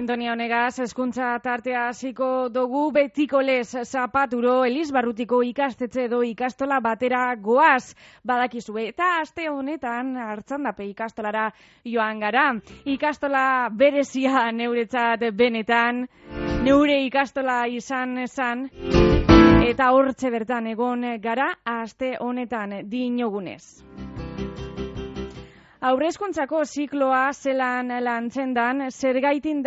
Antonia Honegaz, hezkuntza tartea hasiko dugu betiko lez zapaturo Elizbarrutiko ikastetxe edo ikastola batera goaz badakizue. Eta aste honetan Artxandape ikastolara joan gara. Ikastola berezia neuretzat benetan, neure ikastola izan zen, eta hortxe bertan egon gara aste honetan dinogunez. Aurrezkuntzako zikloa zelan lantzen dan, zergaitik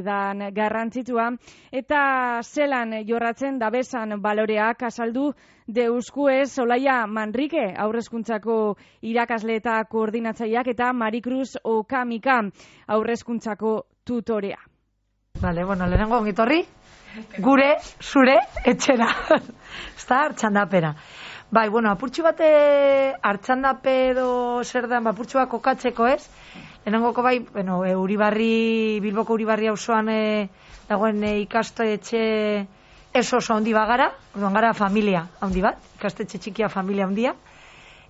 dan garrantzitsua, eta zelan jorratzen dabesan baloreak azaldu deuskuez Olaia Manrike, aurrezkuntzako irakasle eta koordinatzaileak, eta Marikruz Okamika, aurrezkuntzako tutorea. Vale, bueno, lehenengo ongitorri, gure, zure, etxera, ezta Artxandapera. Bai, bueno, apurtxu bate Artxandape edo zer da, apurtxu bat kokatzeko ez? Lehenengoko bai, bueno, Bilboko Uribarri auzoan dagoen ikastetxe oso handi bagara, orduan gara familia handi bat, ikastetxe txikia familia handia,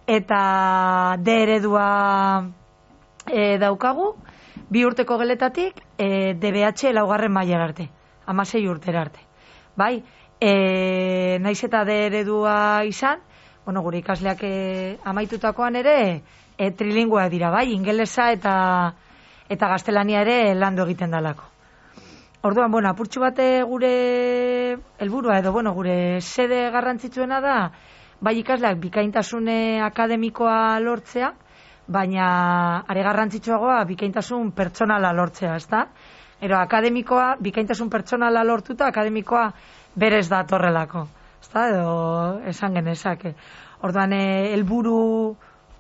eta D eredua daukagu, 2 urteko geletatik DBH 4. mailara arte, 16 urtera arte. Bai, naiz eta D eredua izan, bueno, gure ikasleak amaitutakoan ere trilingua dira, bai, ingelesa eta gaztelania ere landu egiten dalako. Orduan, bueno, apurtxu bate gure helburua edo, bueno, gure sede garrantzitsuena da, bai ikasleak bikaintasune akademikoa lortzea, baina are garrantzitsuagoa bikaintasun pertsonala lortzea, ezta? Ero, akademikoa, bikaintasun pertsonala lortuta, akademikoa berez da torrelako, ezta? Edo esan genezake. Orduan, helburu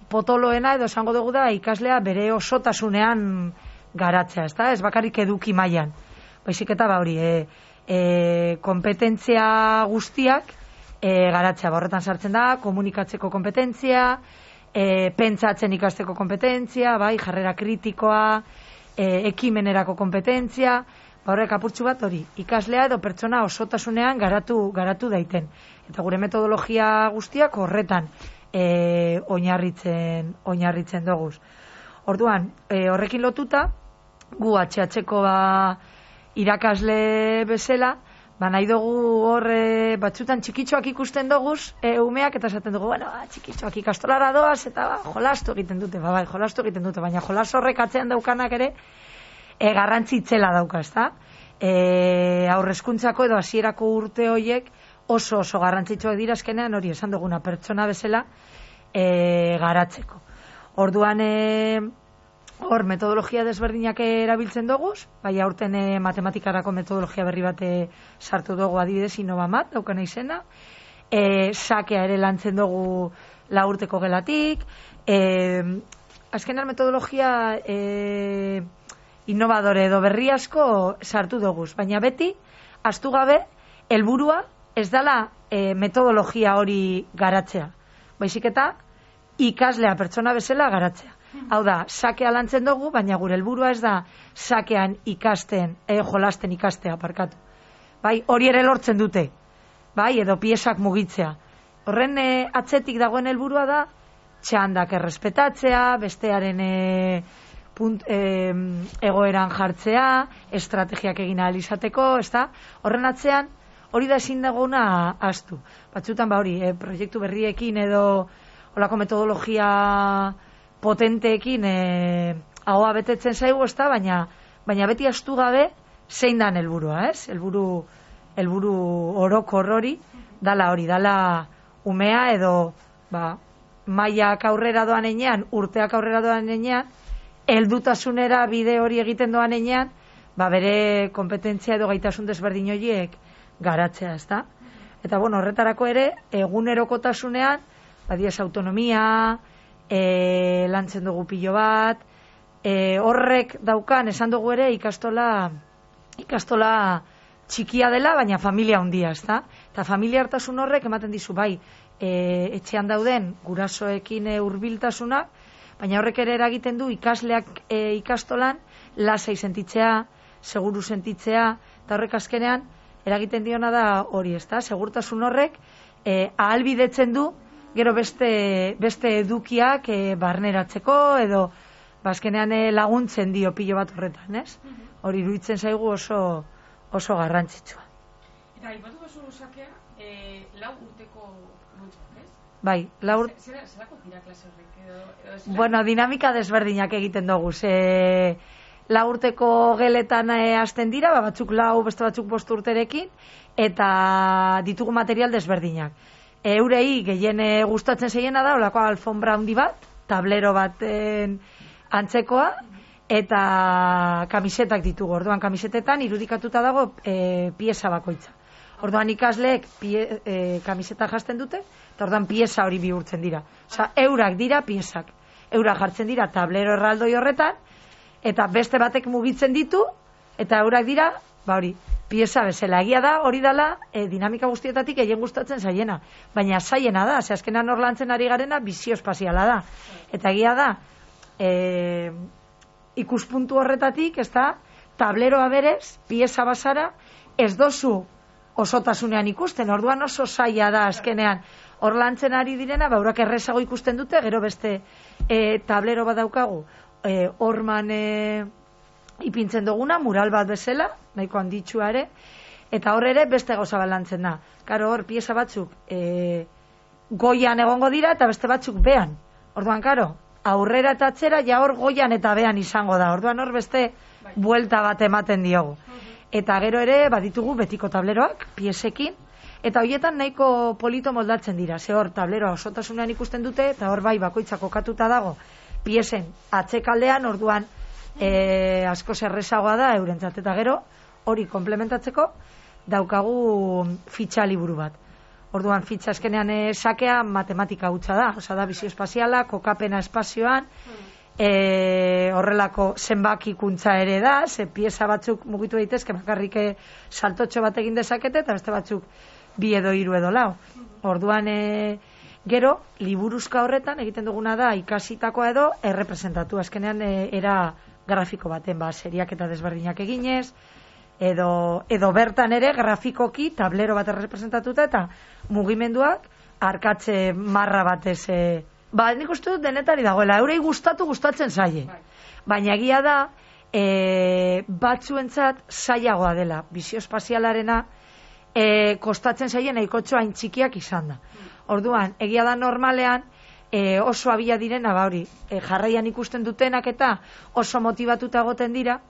potoloena edo esango dugu da ikaslea bere osotasunean garatzea, ezta? Ez bakarrik eduki mailan. Baizik eta hori, kompetentzia guztiak garatzea. Horretan sartzen da, komunikatzeko kompetentzia, pentsatzen ikasteko kompetentzia, bai, jarrera kritikoa, ekimenerako kompetentzia, horrek apurtxu bat hori, ikaslea edo pertsona osotasunean garatu daiten. Eta gure metodologia guztiak horretan oinarritzen doguz. Orduan, horrekin lotuta, gu HH-ko irakasle bezala, nahi dugu hor batzutan txikitxoak ikusten doguz umeak, eta esaten dugu, bueno, txikitxoak ikastolara doaz, eta jolastu egiten dute, baina jolas horrek atzean daukanak ere, garrantzitzela dauka, ezta? Aurrezkuntzako edo hasierako urte horiek oso garrantzitsuak dira azkenean hori esan duguna pertsona bezala garatzeko. Orduan hor metodologia desberdinak erabiltzen doguz, bai aurten matematikarako metodologia berri bat sartu dugu adibidez Innovamat, daukana izena, sakea ere lantzen dugu 4 urteko gelatik, azkenean metodologia innovadore edo berri asko sartu doguz, baina beti, ahaztu gabe, helburua ez dela metodologia hori garatzea, baizik eta ikaslea pertsona bezala garatzea. Hau da, sakea lantzen dugu, baina gure helburua ez da sakean jolasten ikastea, parkatu. Bai, hori ere lortzen dute, bai, edo piesak mugitzea. Horren atzetik dagoen helburua da, txandak errespetatzea, bestearen egoeran jartzea, estrategiak egin ahal izateko, ezta? Horren atzean, hori da ezin dagoena ahaztu. Batzutan, hori, proiektu berriekin edo holako metodologia potenteekin ahoa betetzen zaigu, ezta? Baina beti ahaztu gabe zein dan helburua, ez? Helburu orokor hori, dala umea edo mailak aurrera doan enean, urteak aurrera doan enean, heldutasunera bide hori egiten doan enean, bere kompetentzia edo gaitasun desberdin horiek garatzea, ezta? Eta, bueno, horretarako ere, egunerokotasunean, badiaz autonomia, lantzen dugu pilo bat, horrek daukan, esan dugu ere, ikastola txikia dela, baina familia handia, ezta? Eta familia hartasun horrek ematen dizu, bai, etxean dauden gurasoekin hurbiltasuna, baina horrek ere eragiten du ikasleak ikastolan lasai sentitzea, seguru sentitzea, eta horrek azkenean eragiten diona da hori, ezta? Segurtasun horrek ahalbidetzen du gero beste edukiak barneratzeko edo azkenean laguntzen dio pilo bat horretan, ez? hori iruditzen zaigu oso garrantzitsua. Eta aipatu basu sakea, 4 urteko multzoak, ez? Bai, 4 urte. Zerako dira klase horrek edo? Bueno, dinamika desberdinak egiten dugu. 4 urteko geletan hasten dira, batzuk 4, beste batzuk 5 urterekin, eta ditugu material desberdinak. Eurei gehien gustatzen zeiena da, holako alfombra handi bat, tablero baten antzekoa, eta kamisetak ditugu. Orduan kamisetetan irudikatuta dago pieza bakoitza. Orduan ikasleek kamiseta jasten dute, eta orduan pieza hori bihurtzen dira. Osa, eurak dira piezak. Eurak jartzen dira tablero erraldoi horretan, eta beste batek mugitzen ditu, eta eurak dira, hori, pieza bezala. Egia da, hori dela, dinamika guztietatik egin gustatzen zaiena. Baina zaiena da, azkenan hor lantzen ari garena, bizio espaziala da. Eta egia da, ikuspuntu horretatik, ez da, tableroa berez, pieza bazara, ez dozu osotasunean ikusten, orduan oso zaila da azkenean. Hor lantzen ari direna, baurak errezago ikusten dute, gero beste tablero bat daukagu, horman ipintzen duguna, mural bat bezala, nahiko handitsua ere, eta hor ere beste gauza bat lantzen da. Karo hor, pieza batzuk goian egongo dira, eta beste batzuk behan. Orduan, karo, aurrera eta atzera, ja hor goian eta behan izango da. Orduan hor beste buelta bat ematen diogu. Eta gero ere, baditugu betiko tableroak, piezekin, eta horietan nahiko polito moldatzen dira. Ze hor, tableroa osotasunean ikusten dute, eta hor bai bakoitza kokatuta dago piesen atzekaldean, orduan asko zerrezagoa da eurentzat. Eta gero, hori komplementatzeko, daukagu fitxa liburu bat. Orduan fitxa azkenean sakea matematika hutsa da, osa da bizio espaziala, kokapena espazioan, horrelako zenbakikuntza ere da, ze pieza batzuk mugitu daitezke bakarrik saltotxo bat egin dezakete, eta beste batzuk 2 edo 3 edo 4. Orduan gero, liburuzka horretan egiten duguna da ikasitakoa edo errepresentatu, azkenean era grafiko baten, seriak eta desberdinak eginez, edo bertan ere grafikoki tablero bat errepresentatuta eta mugimenduak arkatze marra batez. Nik uste dut denetari dagoela, eurei gustatzen zaie. Baina egia da, batzuentzat zailagoa dela, bizio espazialarena kostatzen zaie nahikotxo hain txikiak izan da. Orduan, egia da normalean, oso abila direna, jarraian ikusten dutenak eta oso motivatuta egoten dira,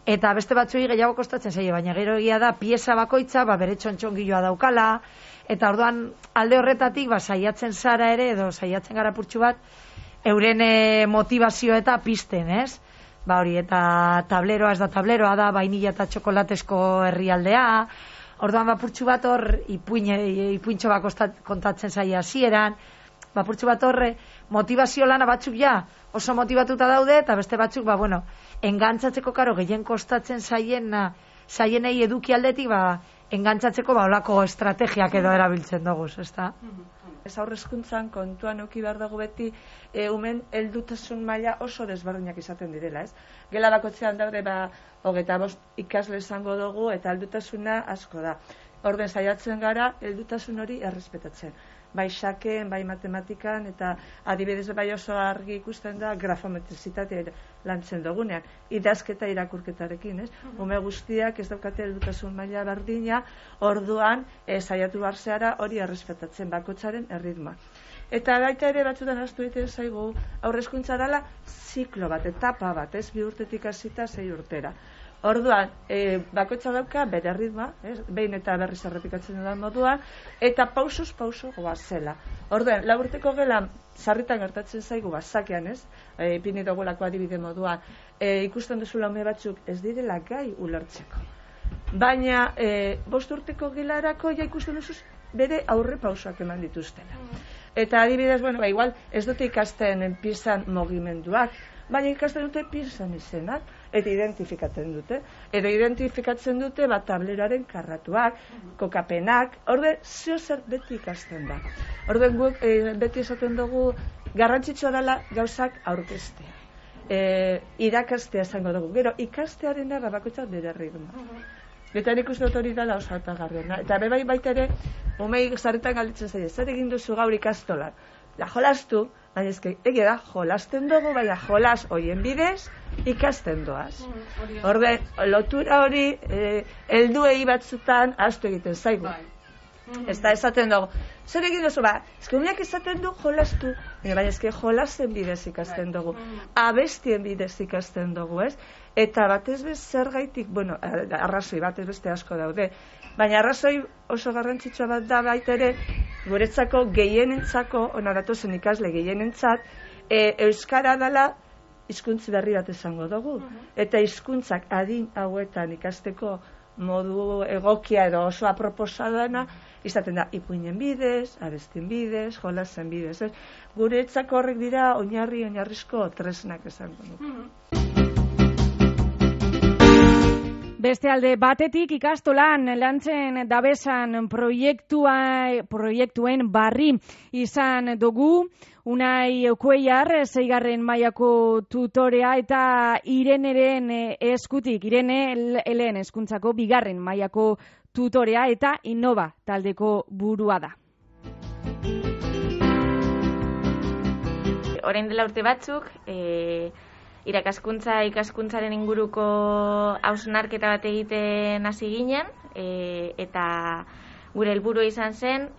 eta beste batzuei gehiago kostatzen zaie, baina gero egia da, pieza bakoitza, bere txontxongiloa daukala, eta orduan alde horretatik, saiatzen zara ere, edo saiatzen gara purtsu bat, euren motivazio eta pizten, ez? Eta tableroa ez da tableroa da, vainilla eta txokolatezko herrialdea, orduan purtsu bat hor, ipuintxo bat kontatzen zaie hasieran, purtsu bat horre, motivazio lana batzuk oso motivatuta daude, eta beste batzuk, engantzatzeko karo gehien kostatzen zaienei eduki aldetik, engantzatzeko olako estrategiak edo erabiltzen dugu, ezta? Ez aurrezkuntzan kontuan euki behar dugu beti umen heldutasun maila oso desberdinak izaten direla, ez? Gela bakotzean daude 25 ikasle izango dugu eta heldutasuna asko da. Orden saiatzen gara heldutasun hori errespetatzen. Bai sakeen, bai matematikan, eta adibidez bai oso argi ikusten da grafometrizitatea lantzen dugunean. Idazketa irakurketarekin, ez? Ume guztiak ez daukate heldutasun maila berdina, orduan saiatu barzeara hori errespetatzen bakotzaren erritma. Eta baita ere batzutan hastu egiten zaigu aurrezkuntza dela ziklo bat, etapa bat, ez? 2 urtetik hasita 6 urtera. Orduan, bakoitza dauka bere ritma, behin eta berriz errepikatzen dudan moduan, eta pausos pauso goazela. Orduan, 4 urteko gelan sarritan gertatzen zaigu bazakean, ez? Ipini dugulako adibide moduan, ikusten duzula ume batzuk ez direla gai ulertzeko. Baina, 5 urteko gelarako ikusten duzuz bere aurre pausoak eman dituztela. Eta adibidez, igual ez dute ikasten piezan mugimenduak, baina ikasten dute piezan izenak, eta identifikatzen dute. Edo identifikatzen dute tableraren karratuak, kokapenak, orde zeo zer beti ikasten da. Orden guk beti esaten dugu garrantzitsua dela gauzak aurkeztea. Irakastea esango dugu. Gero ikastearen da bakoitzak bere ritmo. Eta nik uste dut hori dela oso alpagarriena. Eta bebai baita ere, umei zarretan galditzen zaila, zer egin duzu gaur ikastolan? Jolastu, baina egia da, jolasten dugu, baina jolas hoien bidez, ikasten doaz. Orde, lotura hori helduei batzutan ahaztu egiten zaigu. Ez da esaten dugu. Zer egin duzu, umeak esaten du jolastu, baina ezke jolasten bidez ikasten dugu. Abestien bidez ikasten dugu, ez? Eta batez bez zergaitik, arrazoi batez beste asko daude, baina arrazoi oso garrantzitsua bat da baita ere, guretzako gehienentzako, ona datozen ikasle gehienentzat, euskara dela hizkuntz berri bat esango dugu. Eta hizkuntzak adin hauetan ikasteko modu egokia edo oso aproposa dena, izaten da ipuinen bidez, abestien bidez, jolasen bidez. Guretzako horrek dira oinarrizko tresnak esango dugu. Beste alde batetik ikastolan lantzen dabesan proiektuen barri izan dugu, Unai Okueiar, 6. mailako tutorea eta Ireneren eskutik, Irene lehen hezkuntzako 2. mailako tutorea eta Innova taldeko burua da. Orain dela urte batzuk, ikaskuntzaren inguruko hausnarketa bat egiten hasi ginen, eta gure helburua izan zen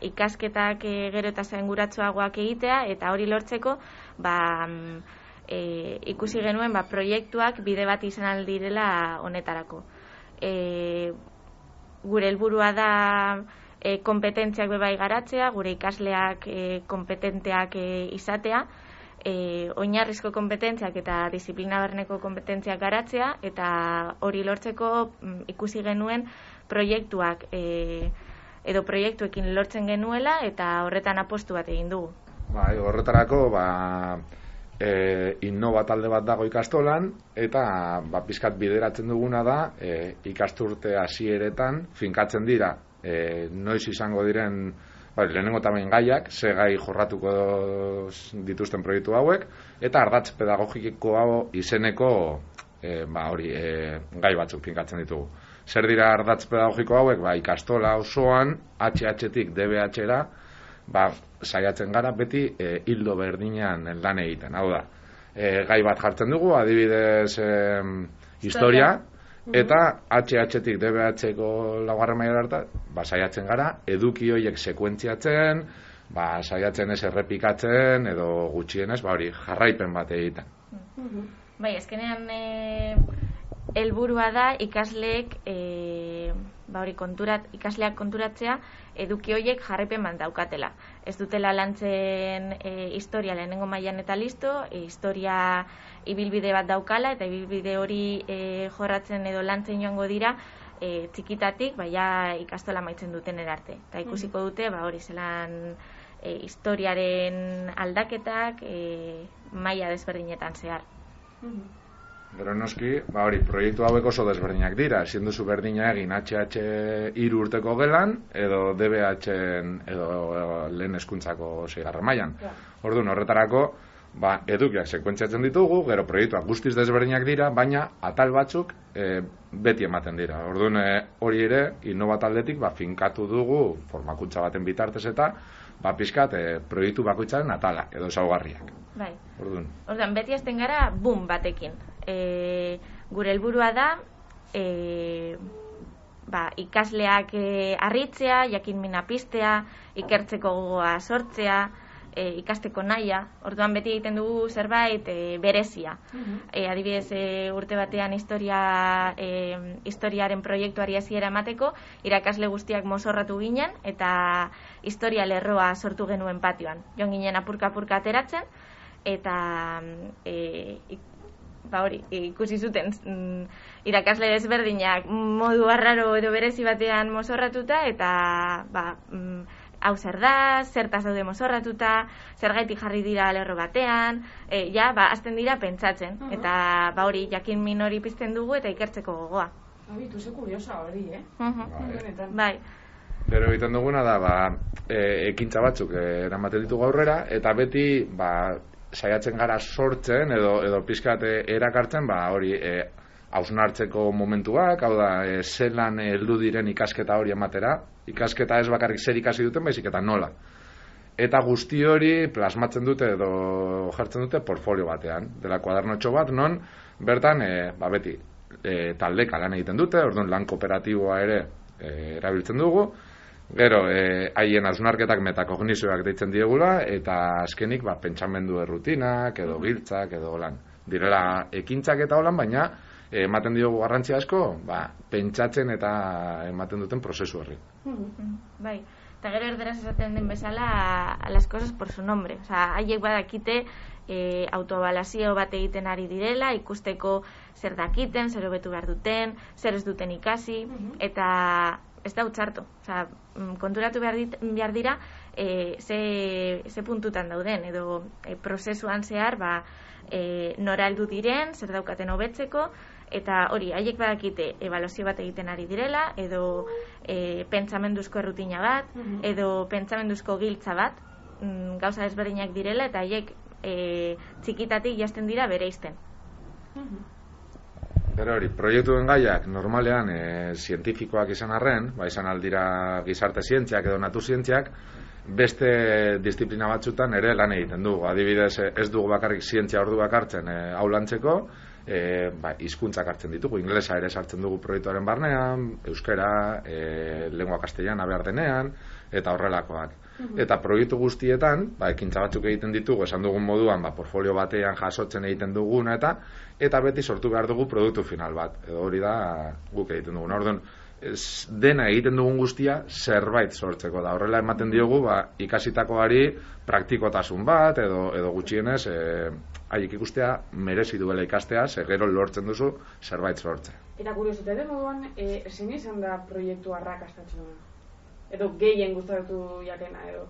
ikasketak gero eta zainguratsuagoak egitea, eta hori lortzeko ikusi genuen proiektuak bide bat izan aldirela honetarako. Gure helburua da kompetentziak bebai garatzea, gure ikasleak kompetenteak izatea, oinarrizko kompetentziak eta disiplina barneko kompetentziak garatzea, eta hori lortzeko ikusi genuen proiektuak edo proiektuekin lortzen genuela, eta horretan apostu bat egin dugu. Horretarako Innova talde bat dago ikastolan, eta pizkat bideratzen duguna da ikasturte hasieretan finkatzen dira noiz izango diren lehenengo tamen gaiak, ze gai jorratuko dituzten proiektu hauek, eta ardatz pedagogiko hau izeneko gai batzuk finkatzen ditugu. Zer dira ardatz pedagogiko hauek? Ikastola osoan, HH-tik DBH-era, saiatzen gara beti hildo berdinean lan egiten. Hau da, gai bat jartzen dugu, adibidez historia, eta HH-tik DBH-ko 2. mailara arte, saiatzen gara, eduki horiek sekuentziatzen, saiatzen ez errepikatzen, edo gutxienez, jarraipen bat egiten. Azkenean helburua da ikasleak ikasleak konturatzea eduki horiek jarraipen bat daukatela. Ez dutela lantzen historia lehenengo mailan eta listo, historia ibilbide bat daukala, eta ibilbide hori jorratzen edo lantzen joango dira txikitatik, ikastola amaitzen duten erarte. Eta ikusiko dute, hori zelan historiaren aldaketak maila desberdinetan zehar. Gero noski, proiektu hauek oso desberdinak dira. Ezin duzu berdina egin HH 3 urteko gelan, edo DBH edo lehen hezkuntzako 6. mailan. Orduan, horretarako, edukiak sekuentziatzen ditugu, gero proiektuak guztiz desberdinak dira, baina atal batzuk beti ematen dira. Orduan, hori ere, Innova taldetik finkatu dugu formakuntza baten bitartez eta pizkat proiektu bakoitzaren atala edo ezaugarriak. Orduan, beti hasten gara boom batekin. Gure helburua da ikasleak harritzea, jakinmina piztea, ikertzeko gogoa sortzea, ikasteko nahia. Orduan beti egiten dugu zerbait berezia. Adibidez, urte batean historiaren proiektuari hasiera emateko, irakasle guztiak mozorratu ginen eta historia lerroa sortu genuen patioan. Joan ginen apurka-apurka ateratzen, eta ikusi zuten irakasle desberdinak modu arraro edo berezi batean mozorratuta, eta hau zer da, zertaz daude mozorratuta, zergaitik jarri dira lerro batean, hasten dira pentsatzen, eta jakin min hori pizten dugu eta ikertzeko gogoa. Ze kuriosa hori, Pero egiten duguna da, ekintza batzuk eramaten ditugu aurrera, eta beti saiatzen gara sortzen edo pizkat erakartzen hori hausnartzeko momentuak, hau da, zelan heldu diren ikasketa hori ematera. Ikasketa ez bakarrik zer ikasi duten, baizik eta nola. Eta guzti hori plasmatzen dute edo jartzen dute portfolio batean, dela kuadernotxo bat, non bertan beti taldeka lan egiten dute, orduan lan kooperatiboa ere erabiltzen dugu, gero haien hausnarketak metakognizioak deitzen diegula, eta azkenik pentsamendu errutinak edo giltzak edo lan. Direla ekintzak eta holan, baina ematen diogu garrantzia asko, pentsatzen eta ematen duten prozesu horri. Bai. Eta gero erderaz esaten den bezala a las cosas por su nombre. Osea, haiek badakite autoebaluazio bat egiten ari direla, ikusteko zer dakiten, zer hobetu behar duten, zer ez duten ikasi, eta ez da txarto. Osea, konturatu behar dira ze puntutan dauden, edo prozesuan zehar nora heldu diren, zer daukaten hobetzeko, eta hori, haiek badakite ebaluazio bat egiten ari direla, edo pentsamenduzko errutina bat, edo pentsamenduzko giltza bat, gauza ezberdinak direla, eta haiek txikitatik jasten dira bereizten. Pero hori, proiektuen gaiak normalean zientifikoak izan arren, izan aldira gizarte zientziak edo natur zientziak, beste disiplina batzutan ere lan egiten dugu. Adibidez, ez dugu bakarrik zientzia orduak hartzen aulantzeko, hizkuntzak hartzen ditugu, ingelesa ere sartzen dugu proiektuaren barnean, euskera, lengua castellana behar denean, eta horrelakoak. Eta proiektu guztietan, ekintza batzuk egiten ditugu, esan dugun moduan, portfolio batean jasotzen egiten duguna, eta beti sortu behar dugu produktu final bat. Edo hori da guk egiten dugun. Orduan, dena egiten dugun guztia zerbait sortzeko da. Horrela ematen diogu, ikasitakoari praktikotasun bat, edo gutxienez, haiek ikustea merezi duela ikastea, gero lortzen duzu zerbait sortzea. Eta kuriositatea den moduan, zein izan da proiektu arrakastatsuna? Edo gehien gustatu jakena edo?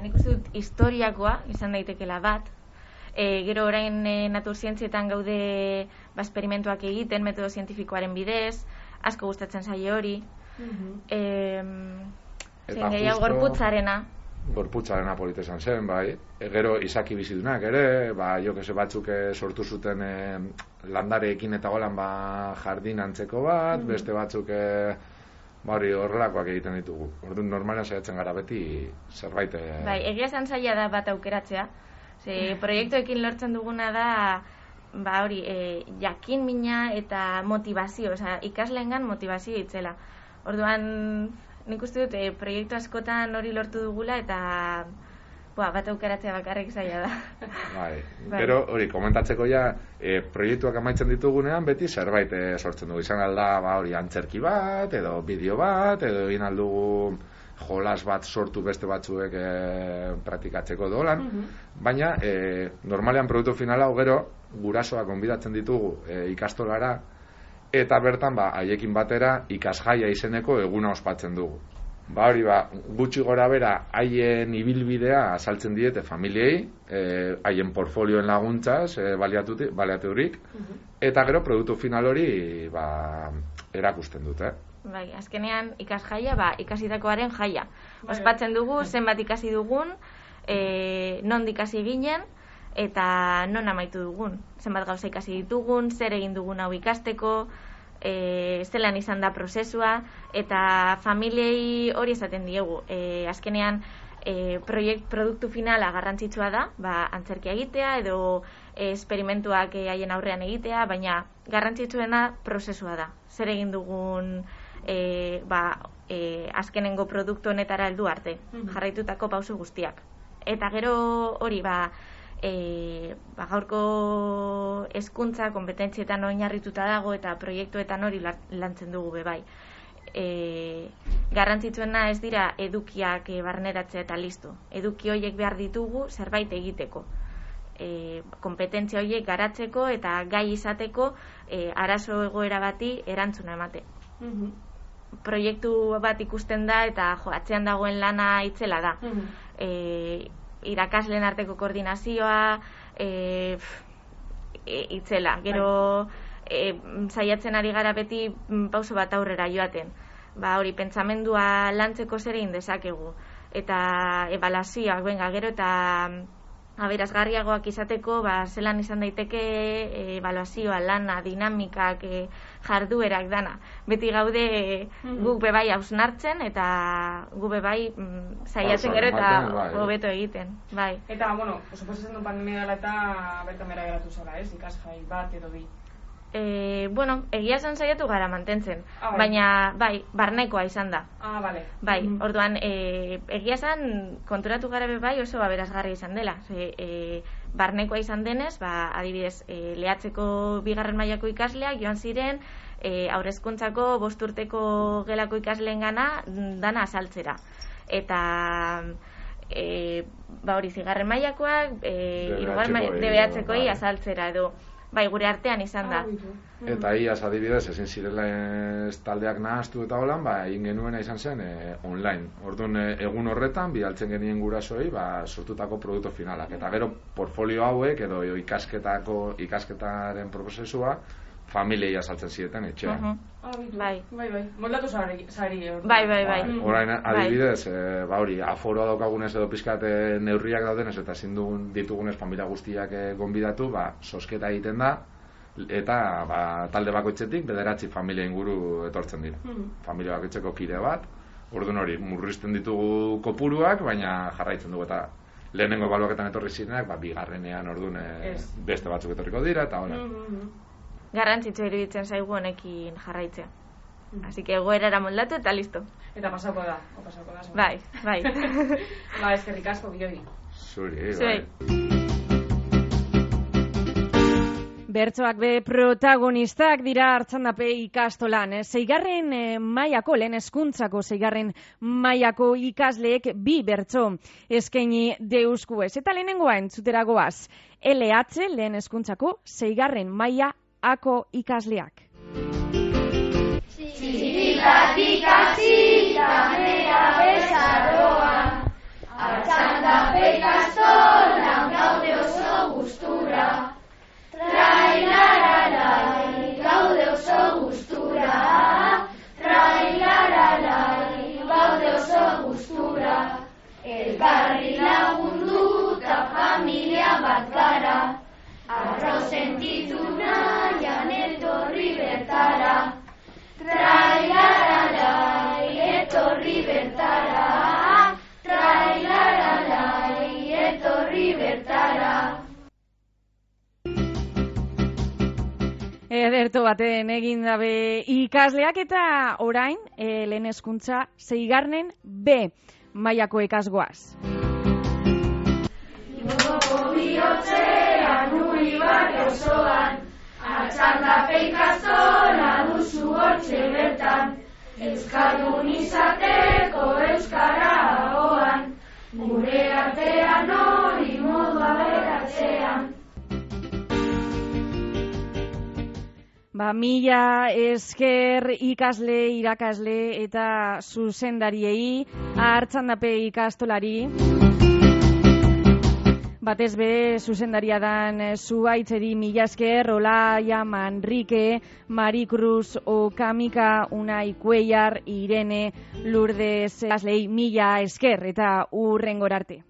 Nik uste dut historiakoa izan daitekela bat. Gero orain naturzientzietan gaude esperimentuak egiten metodo zientifikoaren bidez, asko gustatzen zaie hori. Zein gehiago gorputzarena. Gorputzarena polita izan zen, Gero izaki bizidunak ere, batzuk sortu zuten landareekin eta golan jardin antzeko bat, beste batzuk horrelakoak egiten ditugu. Orduan normalean saiatzen gara beti zerbait. Egia esan zaila da bat aukeratzea. Proiektuekin lortzen duguna da jakin mina eta motivazio, ikasleengan motivazio itzela. Orduan nik uste dut proiektu askotan hori lortu dugula eta bat aukeratzea bakarrik zaila da. Gero hori komentatzeko proiektuak amaitzen ditugunean beti zerbait sortzen dugu. Izan alda antzerki bat, edo bideo bat, edo egin aldugu jolas bat sortu beste batzuek praktikatzeko dolan, baina normalean produktu finala gero gurasoak gonbidatzen ditugu ikastolara, eta bertan haiekin batera ikasgaia izeneko eguna ospatzen dugu. Gutxi gora bera haien ibilbidea azaltzen diete familiei, haien portfolioen laguntzaz baliaturik, eta gero produktu final hori erakusten dute. Azkenean ikasgaia, ikasitakoaren jaia. Ospatzen dugu, zenbat ikasi dugun, non ikasi ginen, eta non amaitu dugun. Zenbat gauza ikasi ditugun, zer egin dugun hau ikasteko, zelan izan da prozesua, eta familiei hori esaten diegu. Azkenean, produktu finala garrantzitsua da, antzerkia egitea, edo esperimentuak haien aurrean egitea, baina garrantzitsuena prozesua da. Zer egin dugun azkenengo produktu honetara heldu arte, jarraitutako pauso guztiak. Eta gero hori, gaurko hezkuntza konpetentzietan oinarrituta dago eta proiektuetan hori lantzen dugu bebai. Garrantzitsuena ez dira edukiak barneratzea eta listo. Eduki horiek behar ditugu zerbait egiteko. Kompetentzia horiek garatzeko eta gai izateko arazo egoera bati erantzuna emate. Proiektu bat ikusten da eta atzean dagoen lana itzela da. Irakasleen arteko koordinazioa itzela. Gero saiatzen ari gara beti pauso bat aurrera joaten. Hori pentsamendua lantzeko zer egin dezakegu. Eta ebaluazioak, gero eta aberasgarriagoak izateko, zelan izan daiteke ebaluazioa, lana, dinamikak, jarduerak dana. Beti gaude guk bebai hausnartzen eta guk bebai saiatzen gero eta hobeto egiten. Bai. Eta, bueno, suposatzen du pandemia dela eta bertan bera geratu zara, ez? Ikasgai bat edo bi. Bueno, egia esan saiatu gara mantentzen, baina bai, barnekoa izan da. Bale. Bai, orduan, egia esan konturatu gara bai oso aberasgarri izan dela. Barnekoa izan denez, adibidez, lehatzeko 2. mailako ikasleak joan ziren, haurrezkuntzako 5 urteko gelako ikasleen gana dana azaltzera. Eta hori 2. mailakoak DBH-koei azaltzera edo. Bai, gure artean izan da. Eta iaz adibidez, ezin zirela taldeak nahaztu eta holan, egin genuena izan zen online. Orduan, egun horretan, bidaltzen genien gurasoei, sortutako produktu finalak. Eta gero, portfolio hauek, edo ikasketaren prozesua, familiei azaltzen zieten etxean. Bai. Moldatu zari. Bai. Orain, adibidez, aforoa daukagunez edo pizkat neurriak daudenez, eta ezin ditugunez familia guztiak gonbidatu, sosketa egiten da, eta talde bakoitzetik 9 familia inguru etortzen dira. Familia bakoitzeko kide bat, orduan hori, murrizten ditugu kopuruak, baina jarraitzen dugu, eta lehenengo ebaluaketan etorri zirenak, bigarrenean orduan beste batzuk etorriko dira, eta hola. Garrantzitsu iruditzen zaigu honekin jarraitzea. Así que egoerara moldatu eta listo. Eta pasako da. Bai. Eskerrik asko Bidoi. Zuri, bai. Bertsoak be protagonistak dira Artxandape ikastolan. 6. mailako lehen hezkuntzako 6. mailako ikasleek 2 bertso eskaini deuskuez. Eta lehenengoa entzutera goaz. LH lehen hezkuntzako 6. mailako ikasleak. Zirikatik hasita nera bezaroan, Artxandape ikastolan gaude oso gustura. Trailaralai, gaude oso gustura. Trailaralai, gaude oso gustura. Elkarri lagundu eta familia bat gara. Arro sentitu nahian etorri bertara. Trailaralai, etorri bertara. Trailaralai, etorri bertara. Ederto baten egin dabe ikasleak eta orain lehen hezkuntza 6. B mailako ikasgoaz. Gogoko bihotzean uri bat osoan, Artxandape ikastola duzu hortxe bertan, euskaldun izateko euskara ahoan, gure artean hori modua beratzean. Mila esker ikasle, irakasle eta zuzendariei, Artxandape ikastolari. Batez be, zuzendaria dan Zuaitzeri mila esker, Olaia Manrike, Marikruz Okamika, Unai Cuellar, Irene, Lourdes, ikaslei mila esker eta hurrengora arte.